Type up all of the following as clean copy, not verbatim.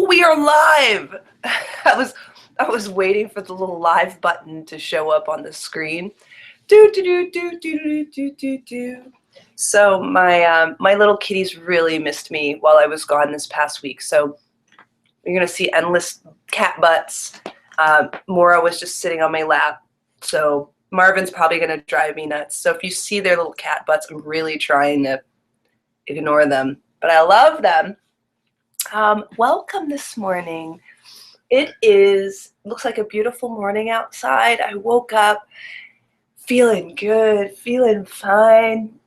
We are live. I was waiting for the little live button to show up on the screen. Do do do do do do do do do. So my little kitties really missed me while I was gone this past week. So you're gonna see endless cat butts. Mora was just sitting on my lap. So Marvin's probably gonna drive me nuts. So if you see their little cat butts, I'm really trying to ignore them. But I love them. Welcome this morning. It looks like a beautiful morning outside. I woke up feeling good, feeling fine.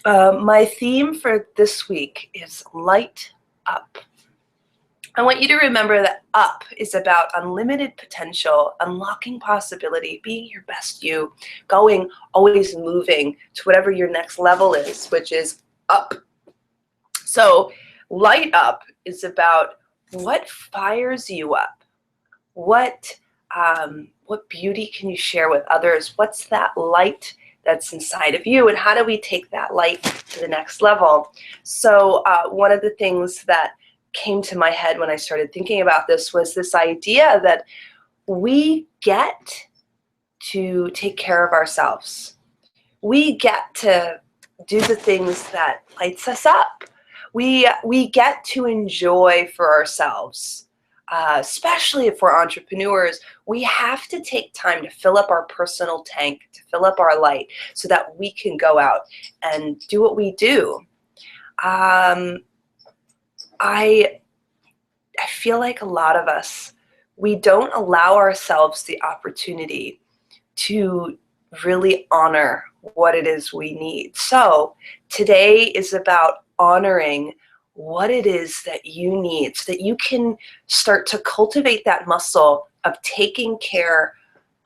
My theme for this week is light up. I want you to remember that up is about unlimited potential, unlocking possibility, being your best you, going, always moving to whatever your next level is, which is up. So light up is about what fires you up. What beauty can you share with others? What's that light that's inside of you, and how do we take that light to the next level? So one of the things that came to my head when I started thinking about this was this idea that we get to take care of ourselves. We get to do the things that lights us up. We get to enjoy for ourselves. Especially if we're entrepreneurs, we have to take time to fill up our personal tank, to fill up our light, so that we can go out and do what we do. I feel like a lot of us, we don't allow ourselves the opportunity to really honor what it is we need. So today is about honoring what it is that you need so that you can start to cultivate that muscle of taking care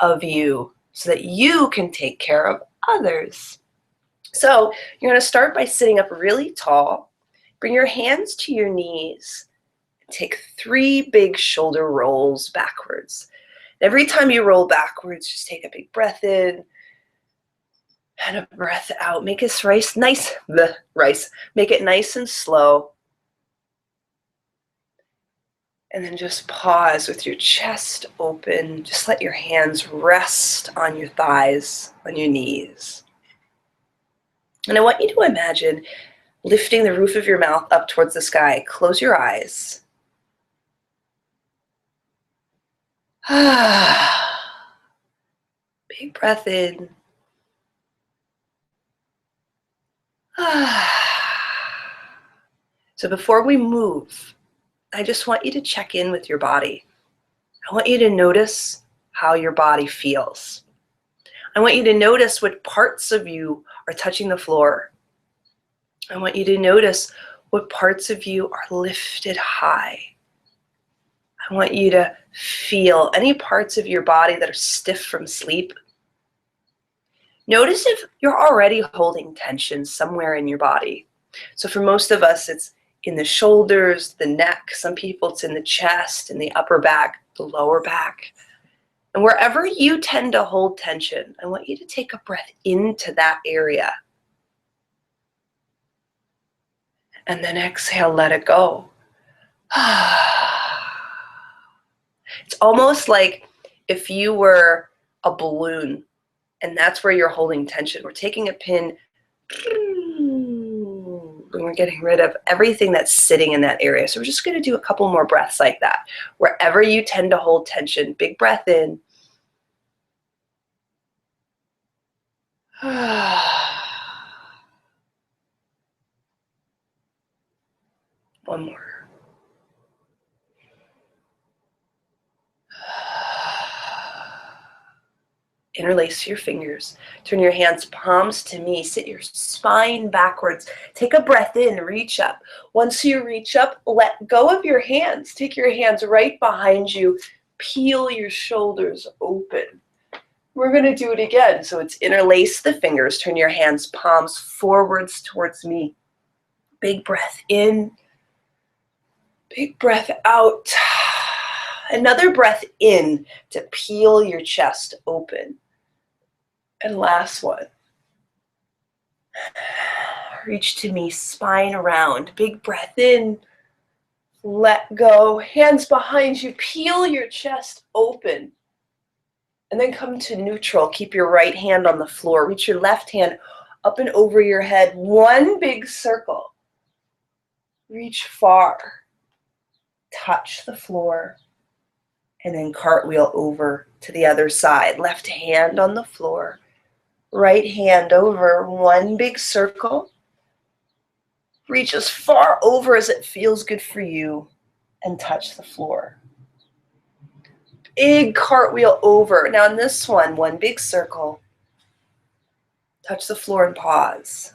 of you so that you can take care of others. So you're going to start by sitting up really tall. Bring your hands to your knees. Take 3 big shoulder rolls backwards. Every time you roll backwards, just take a big breath in and a breath out. Make it nice. Make it nice and slow. And then just pause with your chest open. Just let your hands rest on your thighs, on your knees. And I want you to imagine lifting the roof of your mouth up towards the sky. Close your eyes. Big breath in. So before we move, I just want you to check in with your body. I want you to notice how your body feels. I want you to notice what parts of you are touching the floor. I want you to notice what parts of you are lifted high. I want you to feel any parts of your body that are stiff from sleep. Notice if you're already holding tension somewhere in your body. So for most of us, it's in the shoulders, the neck. Some people, it's in the chest, in the upper back, the lower back. And wherever you tend to hold tension, I want you to take a breath into that area. And then exhale, let it go. It's almost like if you were a balloon and that's where you're holding tension. We're taking a pin and we're getting rid of everything that's sitting in that area. So we're just going to do a couple more breaths like that. Wherever you tend to hold tension, big breath in. One more. Interlace your fingers. Turn your hands palms to me. Sit your spine backwards. Take a breath in. Reach up. Once you reach up, let go of your hands. Take your hands right behind you. Peel your shoulders open. We're going to do it again. So it's interlace the fingers. Turn your hands palms forwards towards me. Big breath in. Big breath out. Another breath in to peel your chest open. And last one. Reach to me, spine around. Big breath in. Let go. Hands behind you. Peel your chest open. And then come to neutral. Keep your right hand on the floor. Reach your left hand up and over your head. One big circle. Reach far. Touch the floor. And then cartwheel over to the other side. Left hand on the floor. Right hand over. One big circle. Reach as far over as it feels good for you. And touch the floor. Big cartwheel over. Now in this one big circle. Touch the floor and pause.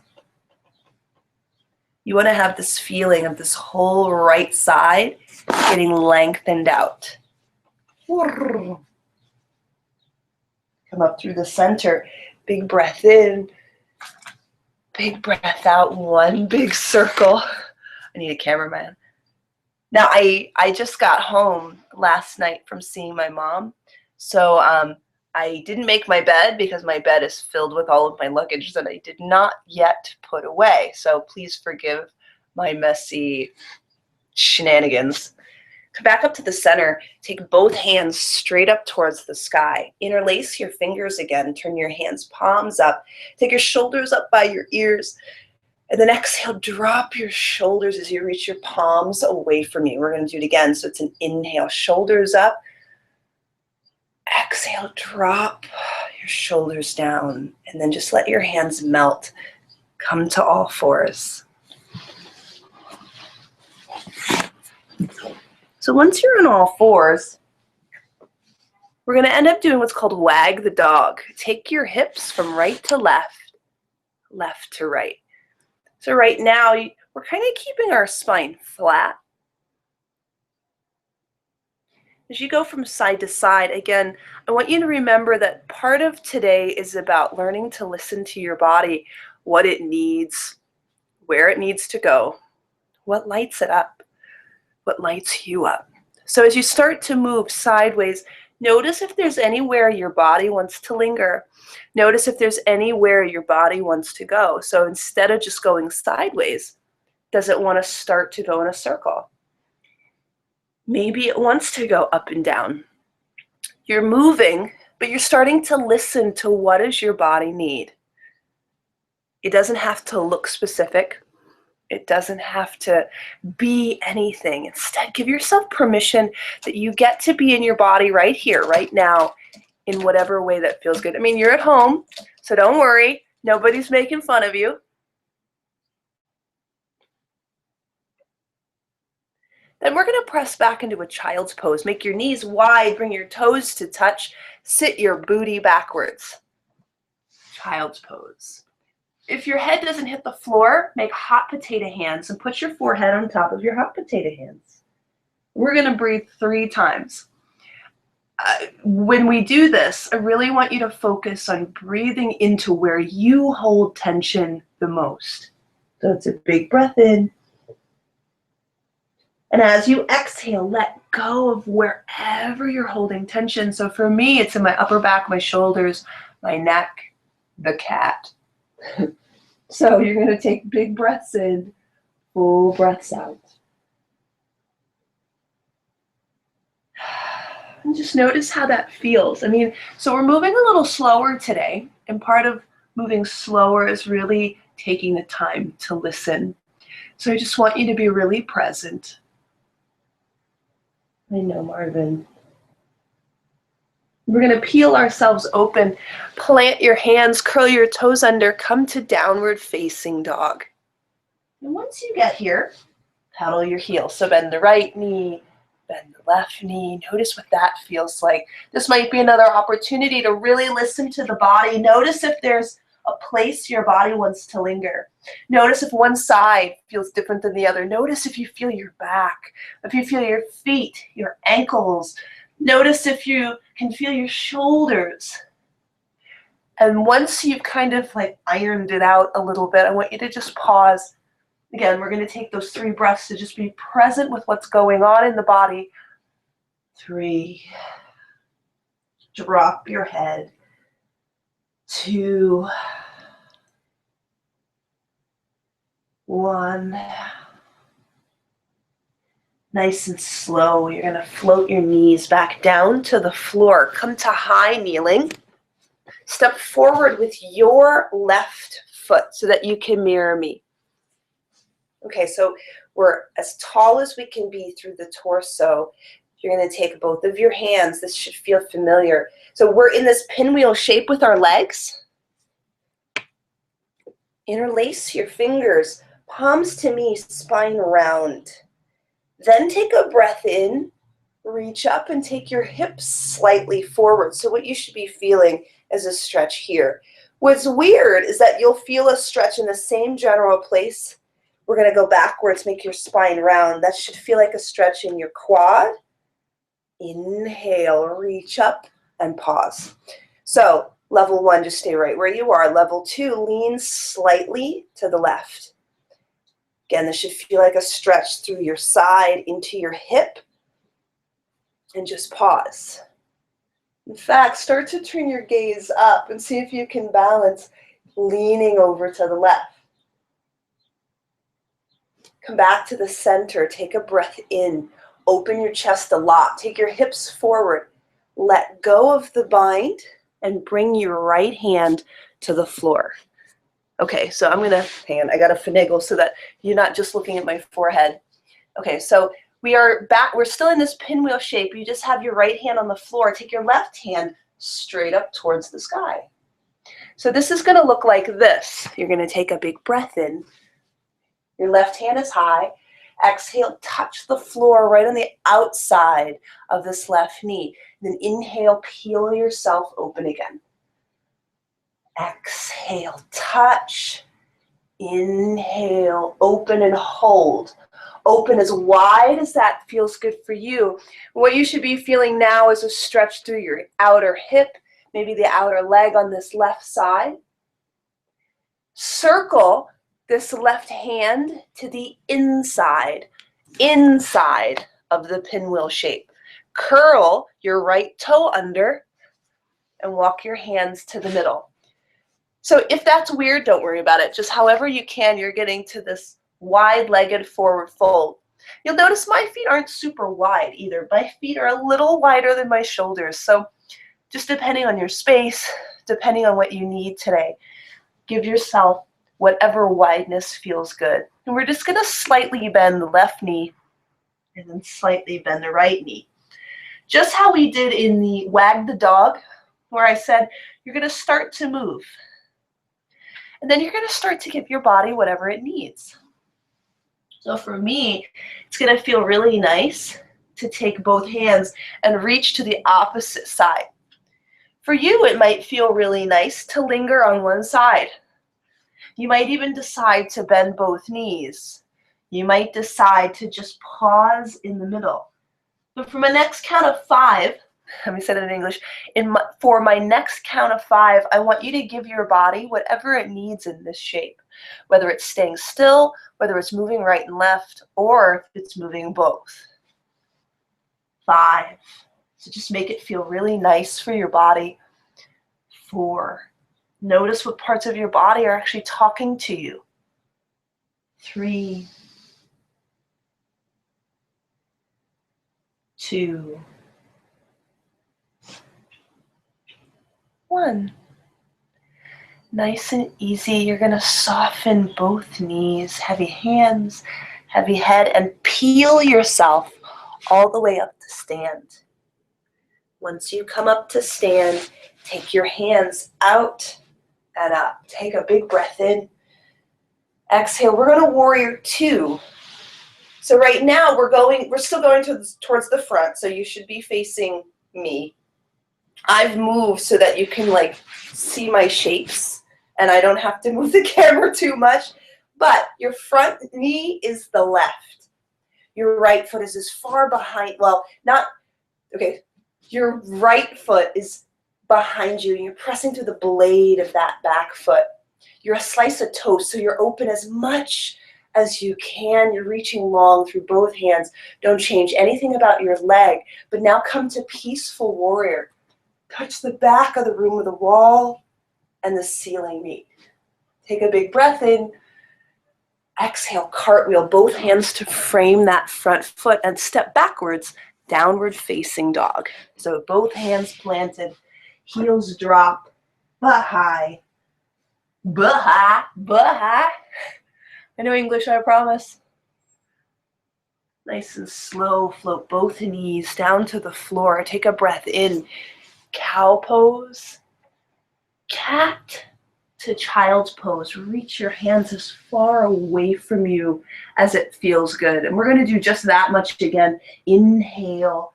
You want to have this feeling of this whole right side getting lengthened out. Come up through the center. Big breath in. Big breath out. One big circle. I need a cameraman. Now, I just got home last night from seeing my mom. So I didn't make my bed because my bed is filled with all of my luggage that I did not yet put away. So please forgive my messy shenanigans. Come back up to the center. Take both hands straight up towards the sky. Interlace your fingers again. Turn your hands palms up. Take your shoulders up by your ears. And then exhale, drop your shoulders as you reach your palms away from you. We're going to do it again. So it's an inhale, shoulders up. Exhale, drop your shoulders down. And then just let your hands melt. Come to all fours. So once you're on all fours, we're going to end up doing what's called wag the dog. Take your hips from right to left, left to right. So right now, we're kind of keeping our spine flat. As you go from side to side, again, I want you to remember that part of today is about learning to listen to your body, what it needs, where it needs to go, what lights it up, what lights you up. So as you start to move sideways, notice if there's anywhere your body wants to linger. Notice if there's anywhere your body wants to go. So instead of just going sideways, does it want to start to go in a circle? Maybe it wants to go up and down. You're moving, but you're starting to listen to what does your body need. It doesn't have to look specific. It doesn't have to be anything. Instead, give yourself permission that you get to be in your body right here, right now, in whatever way that feels good. I mean, you're at home, so don't worry. Nobody's making fun of you. Then we're going to press back into a child's pose. Make your knees wide, bring your toes to touch, sit your booty backwards. Child's pose. If your head doesn't hit the floor, make hot potato hands and put your forehead on top of your hot potato hands. We're going to breathe 3 times. When we do this, I really want you to focus on breathing into where you hold tension the most. So it's a big breath in. And as you exhale, let go of wherever you're holding tension. So for me, it's in my upper back, my shoulders, my neck, the cat. So you're going to take big breaths in, full breaths out. And just notice how that feels. I mean, so we're moving a little slower today, and part of moving slower is really taking the time to listen. So I just want you to be really present. I know, Marvin. We're going to peel ourselves open, plant your hands, curl your toes under, come to downward facing dog. And once you get here, paddle your heels. So bend the right knee, bend the left knee. Notice what that feels like. This might be another opportunity to really listen to the body. Notice if there's a place your body wants to linger. Notice if one side feels different than the other. Notice if you feel your back, if you feel your feet, your ankles. Notice if you can feel your shoulders. And once you've kind of like ironed it out a little bit, I want you to just pause. Again, we're going to take those 3 breaths to just be present with what's going on in the body. 3. Drop your head. 2. 1. Nice and slow, you're going to float your knees back down to the floor. Come to high kneeling. Step forward with your left foot so that you can mirror me. Okay, so we're as tall as we can be through the torso. You're going to take both of your hands. This should feel familiar. So we're in this pinwheel shape with our legs. Interlace your fingers, palms to me, spine round. Then take a breath in, reach up and take your hips slightly forward. So what you should be feeling is a stretch here. What's weird is that you'll feel a stretch in the same general place. We're going to go backwards, make your spine round. That should feel like a stretch in your quad. Inhale, reach up and pause. So level 1, just stay right where you are. Level 2, lean slightly to the left. Again, this should feel like a stretch through your side into your hip. And just pause. In fact, start to turn your gaze up and see if you can balance leaning over to the left. Come back to the center. Take a breath in. Open your chest a lot. Take your hips forward. Let go of the bind and bring your right hand to the floor. Okay, so I'm going to, hang on, I got to finagle so that you're not just looking at my forehead. Okay, so we are back. We're still in this pinwheel shape. You just have your right hand on the floor. Take your left hand straight up towards the sky. So this is going to look like this. You're going to take a big breath in. Your left hand is high. Exhale, touch the floor right on the outside of this left knee. Then inhale, peel yourself open again. Exhale, touch. Inhale, open and hold. Open as wide as that feels good for you. What you should be feeling now is a stretch through your outer hip, maybe the outer leg on this left side. Circle this left hand to the inside of the pinwheel shape. Curl your right toe under and walk your hands to the middle. So if that's weird, don't worry about it. Just however you can, you're getting to this wide-legged forward fold. You'll notice my feet aren't super wide either. My feet are a little wider than my shoulders. So just depending on your space, depending on what you need today, give yourself whatever wideness feels good. And we're just going to slightly bend the left knee and then slightly bend the right knee. Just how we did in the wag the dog, where I said you're going to start to move. And then you're going to start to give your body whatever it needs. So for me, it's going to feel really nice to take both hands and reach to the opposite side. For you, it might feel really nice to linger on one side. You might even decide to bend both knees. You might decide to just pause in the middle. But for my next count of 5, let me say that in English, for my next count of 5, I want you to give your body whatever it needs in this shape, whether it's staying still, whether it's moving right and left, or if it's moving both. 5. So just make it feel really nice for your body. 4. Notice what parts of your body are actually talking to you. 3. 2. 1. Nice and easy. You're going to soften both knees, heavy hands, heavy head, and peel yourself all the way up to stand. Once you come up to stand, take your hands out and up. Take a big breath in. Exhale. We're going to warrior 2. So right now we're still going towards the front, so you should be facing me. I've moved so that you can see my shapes and I don't have to move the camera too much. But your front knee is the left. Your right foot is as far behind, your right foot is behind you and you're pressing through the blade of that back foot. You're a slice of toast, so you're open as much as you can. You're reaching long through both hands. Don't change anything about your leg, but now come to peaceful warrior. Touch the back of the room with the wall and the ceiling meet. Take a big breath in. Exhale, cartwheel, both hands to frame that front foot and step backwards, downward facing dog. So both hands planted, heels drop, butt high, butt high, butt high. I know English, I promise. Nice and slow, float both knees down to the floor. Take a breath in, cow pose, cat to child's pose. Reach your hands as far away from you as it feels good. And we're going to do just that much again. Inhale,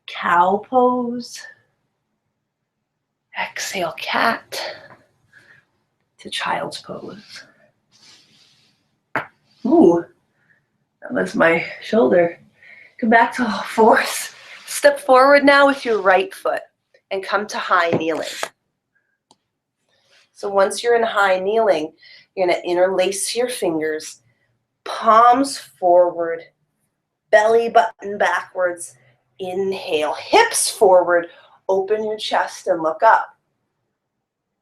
cow pose. Exhale, cat to child's pose. Ooh, that was my shoulder. Come back to all fours. Step forward now with your right foot and come to high kneeling. So once you're in high kneeling, you're going to interlace your fingers, palms forward, belly button backwards. Inhale, hips forward, open your chest and look up.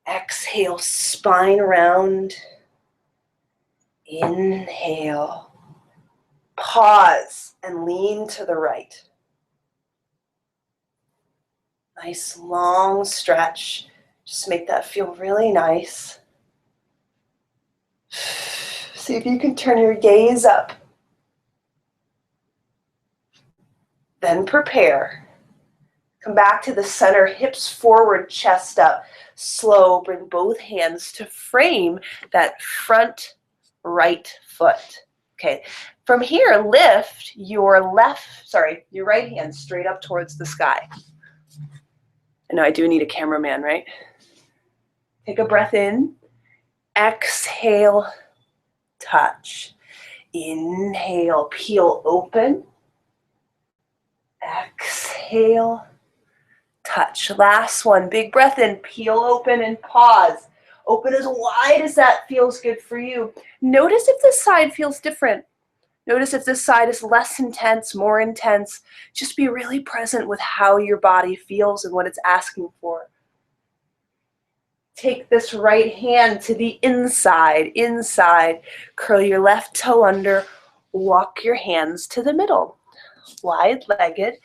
Exhale, spine round. Inhale, pause and lean to the right. Nice long stretch. Just make that feel really nice. See if you can turn your gaze up. Then prepare. Come back to the center, hips forward, chest up. Slow, bring both hands to frame that front right foot. Okay, from here, lift your right hand straight up towards the sky. I know I do need a cameraman, right? Take a breath in. Exhale, touch. Inhale, peel open. Exhale, touch. Last one, big breath in, peel open and pause. Open as wide as that feels good for you. Notice if this side feels different. Notice if this side is less intense, more intense. Just be really present with how your body feels and what it's asking for. Take this right hand to the inside. Curl your left toe under. Walk your hands to the middle. Wide-legged,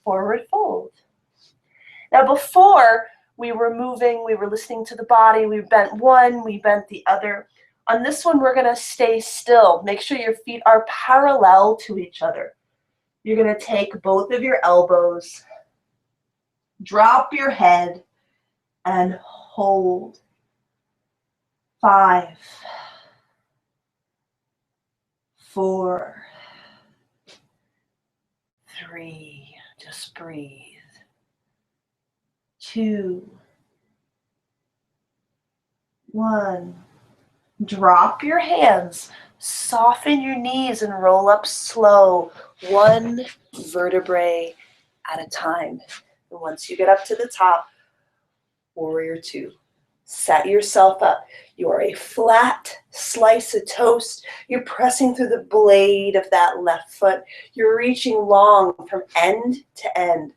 forward fold. Now before we were moving, we were listening to the body. We bent one, we bent the other. On this one, we're going to stay still. Make sure your feet are parallel to each other. You're going to take both of your elbows, drop your head, and hold. 5, 4, 3, just breathe. 2, 1. Drop your hands, soften your knees and roll up slow, one vertebrae at a time. And once you get up to the top, warrior 2. Set yourself up. You are a flat slice of toast. You're pressing through the blade of that left foot. You're reaching long from end to end.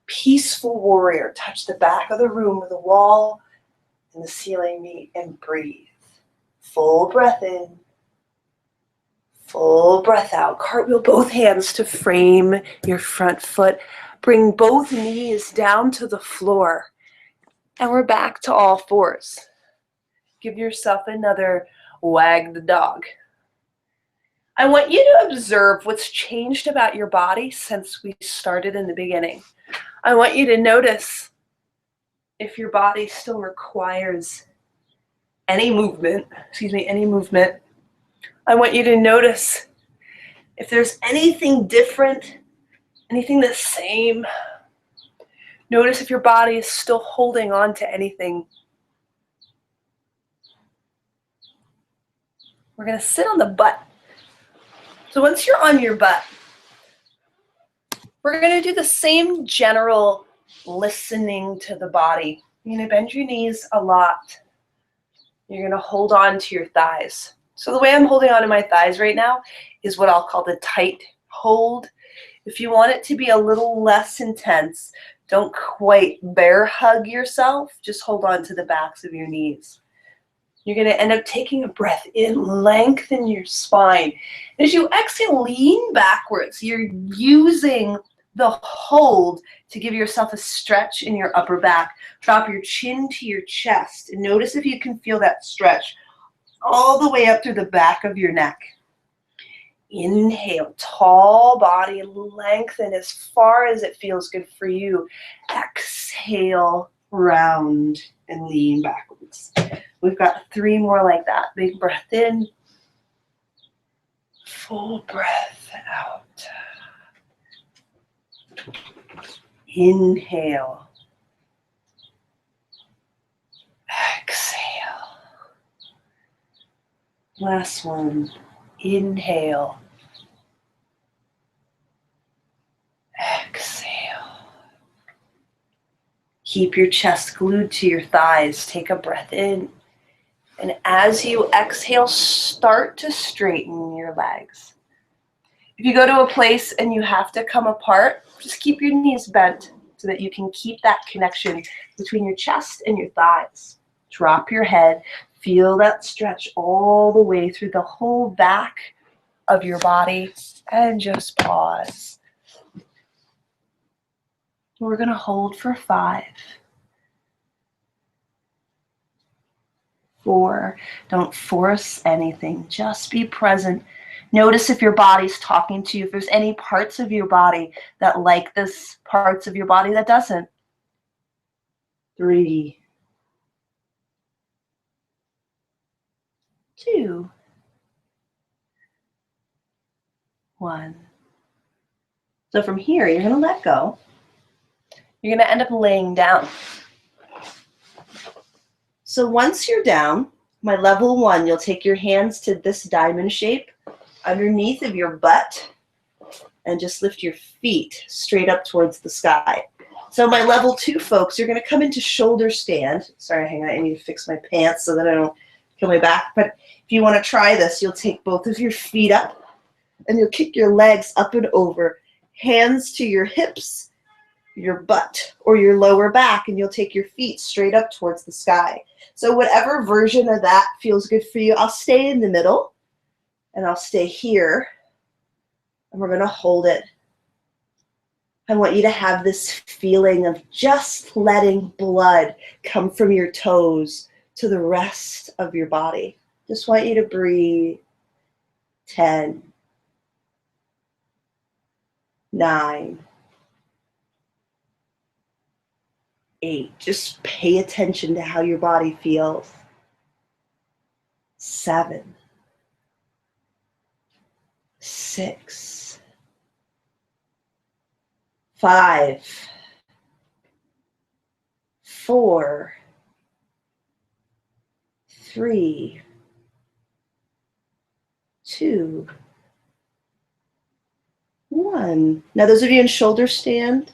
Peaceful warrior. Touch the back of the room where the wall and the ceiling meet and breathe. Full breath in. Full breath out. Cartwheel both hands to frame your front foot. Bring both knees down to the floor. And we're back to all fours. Give yourself another wag the dog. I want you to observe what's changed about your body since we started in the beginning. I want you to notice if your body still requires any movement. I want you to notice if there's anything different, anything the same. Notice if your body is still holding on to anything. We're going to sit on the butt. So once you're on your butt, we're going to do the same general listening to the body. You're going to bend your knees a lot. You're going to hold on to your thighs. So the way I'm holding on to my thighs right now is what I'll call the tight hold. If you want it to be a little less intense, don't quite bear hug yourself. Just hold on to the backs of your knees. You're going to end up taking a breath in, lengthen your spine. As you exhale, lean backwards. You're using the hold to give yourself a stretch in your upper back. Drop your chin to your chest and notice if you can feel that stretch all the way up through the back of your neck. Inhale, tall body, lengthen as far as it feels good for you. Exhale, round and lean backwards. We've got 3 more like that. Big breath in, full breath out. Inhale, exhale. Last one. Inhale, exhale. Keep your chest glued to your thighs. Take a breath in. And as you exhale, start to straighten your legs. If you go to a place and you have to come apart, just keep your knees bent so that you can keep that connection between your chest and your thighs. Drop your head. Feel that stretch all the way through the whole back of your body and just pause. We're going to hold for 5, 4. Don't force anything. Just be present. Notice if your body's talking to you, if there's any parts of your body that like this, parts of your body that doesn't. 3, 2, 1. So from here, you're going to let go. You're going to end up laying down. So once you're down, my level 1, you'll take your hands to this diamond shape underneath of your butt and just lift your feet straight up towards the sky. So my level 2 folks, you're going to come into shoulder stand. Sorry, hang on, I need to fix my pants so that I don't kill my back. But if you want to try this, you'll take both of your feet up and you'll kick your legs up and over, hands to your hips, your butt, or your lower back, and you'll take your feet straight up towards the sky. So whatever version of that feels good for you, I'll stay in the middle and I'll stay here and we're going to hold it. I want you to have this feeling of just letting blood come from your toes to the rest of your body. Just want you to breathe. 10, 9, 8. Just pay attention to how your body feels. 7, 6, 5, 4, 3, 2, 1. Now those of you in shoulder stand,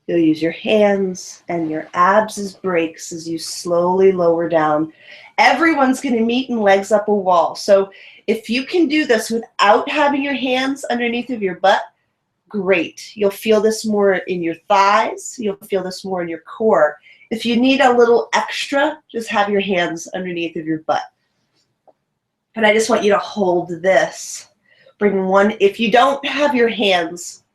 you'll use your hands and your abs as brakes as you slowly lower down. Everyone's going to meet in legs up a wall. So if you can do this without having your hands underneath of your butt, great. You'll feel this more in your thighs. You'll feel this more in your core. If you need a little extra, just have your hands underneath of your butt. But I just want you to hold this. Bring one, if you don't have your hands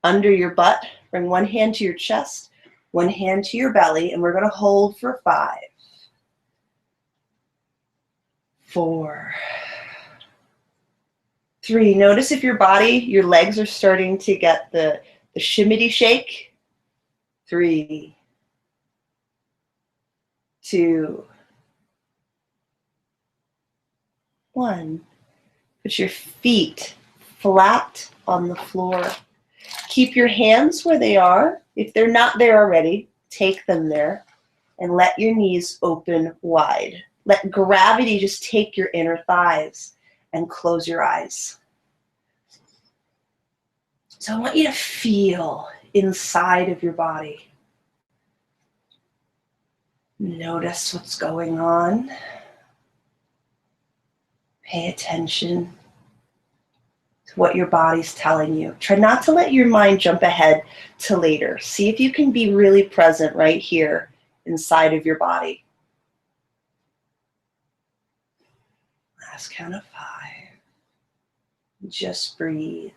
under your butt, bring one hand to your chest, one hand to your belly, and we're going to hold for 5, 4, 3. Notice if your body, your legs are starting to get the shimmy shake. 3, 2, 1. Put your feet flat on the floor. Keep your hands where they are. If they're not there already, take them there and let your knees open wide. Let gravity just take your inner thighs and close your eyes. So I want you to feel inside of your body. Notice what's going on. Pay attention to what your body's telling you. Try not to let your mind jump ahead to later. See if you can be really present right here inside of your body. Last count of 5. Just breathe.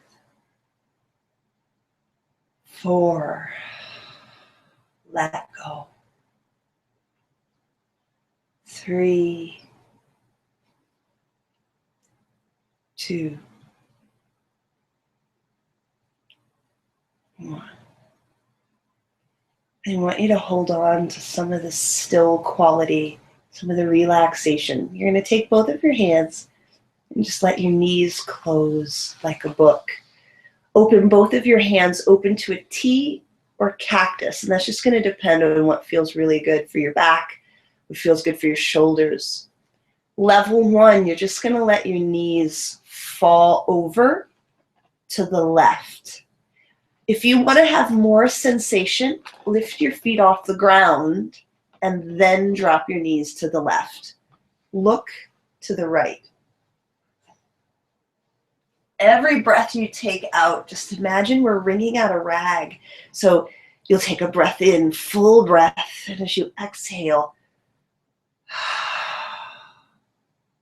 4. Let go. 3, 2, 1. I want you to hold on to some of the still quality, some of the relaxation. You're going to take both of your hands and just let your knees close like a book. Open both of your hands open to a T or cactus, and that's just going to depend on what feels really good for your back, what feels good for your shoulders. Level 1, you're just going to let your knees fall over to the left. If you want to have more sensation, lift your feet off the ground and then drop your knees to the left. Look to the right. Every breath you take out, just imagine we're wringing out a rag. So you'll take a breath in, full breath, and as you exhale,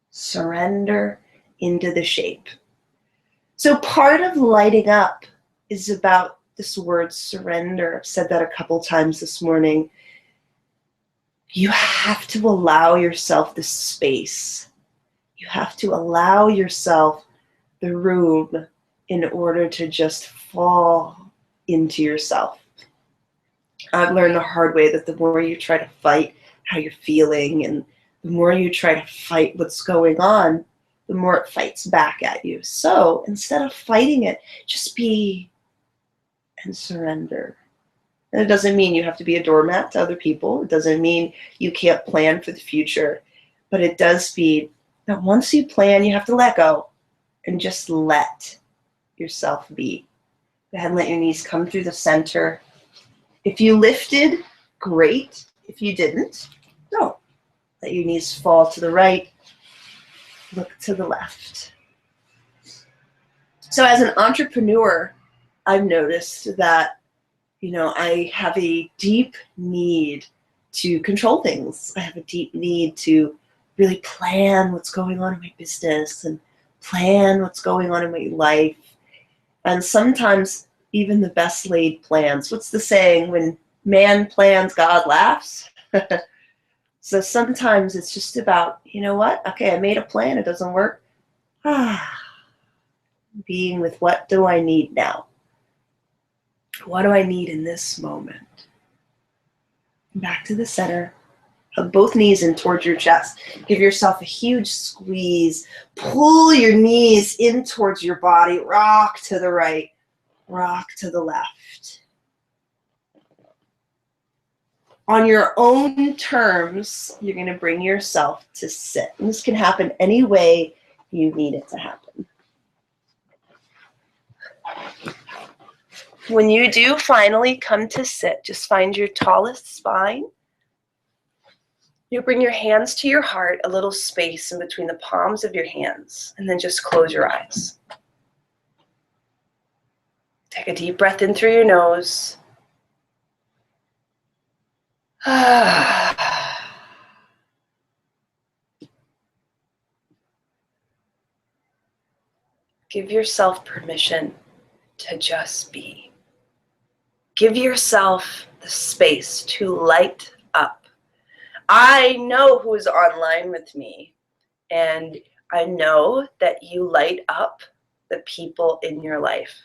surrender into the shape. So part of lighting up is about this word surrender. I've said that a couple times this morning. You have to allow yourself the space. You have to allow yourself the room in order to just fall into yourself. I've learned the hard way that the more you try to fight how you're feeling and the more you try to fight what's going on, the more it fights back at you. So instead of fighting it, just be and surrender. And it doesn't mean you have to be a doormat to other people. It doesn't mean you can't plan for the future. But it does mean that once you plan, you have to let go and just let yourself be. Go ahead and let your knees come through the center. If you lifted, great. If you didn't, don't. Let your knees fall to the right. Look to the left. So as an entrepreneur, I've noticed that, I have a deep need to control things. I have a deep need to really plan what's going on in my business and plan what's going on in my life. And sometimes even the best laid plans. What's the saying? When man plans, God laughs. So sometimes it's just about, you know what? Okay, I made a plan. It doesn't work. Being with what do I need now? What do I need in this moment? Back to the center. Hug both knees in towards your chest. Give yourself a huge squeeze. Pull your knees in towards your body. Rock to the right. Rock to the left. On your own terms, you're going to bring yourself to sit. And this can happen any way you need it to happen. When you do finally come to sit, just find your tallest spine. You bring your hands to your heart, a little space in between the palms of your hands, and then just close your eyes. Take a deep breath in through your nose. Give yourself permission to just be. Give yourself the space to light up. I know who's online with me, and I know that you light up the people in your life.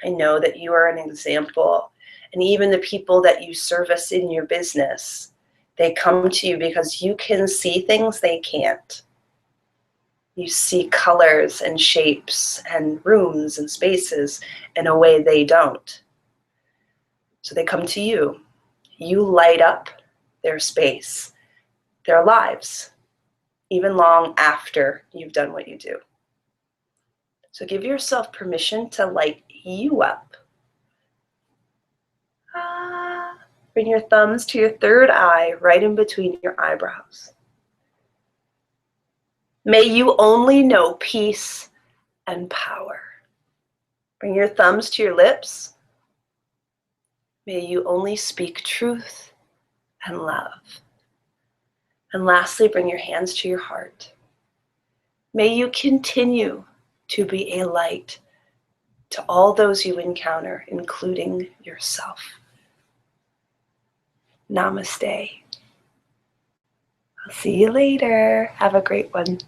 I know that you are an example, and even the people that you service in your business, they come to you because you can see things they can't. You see colors and shapes and rooms and spaces in a way they don't. So they come to you. You light up their space, their lives, even long after you've done what you do. So give yourself permission to light you up. Bring your thumbs to your third eye, right in between your eyebrows. May you only know peace and power. Bring your thumbs to your lips. May you only speak truth and love. And lastly, bring your hands to your heart. May you continue to be a light to all those you encounter, including yourself. Namaste. I'll see you later. Have a great one.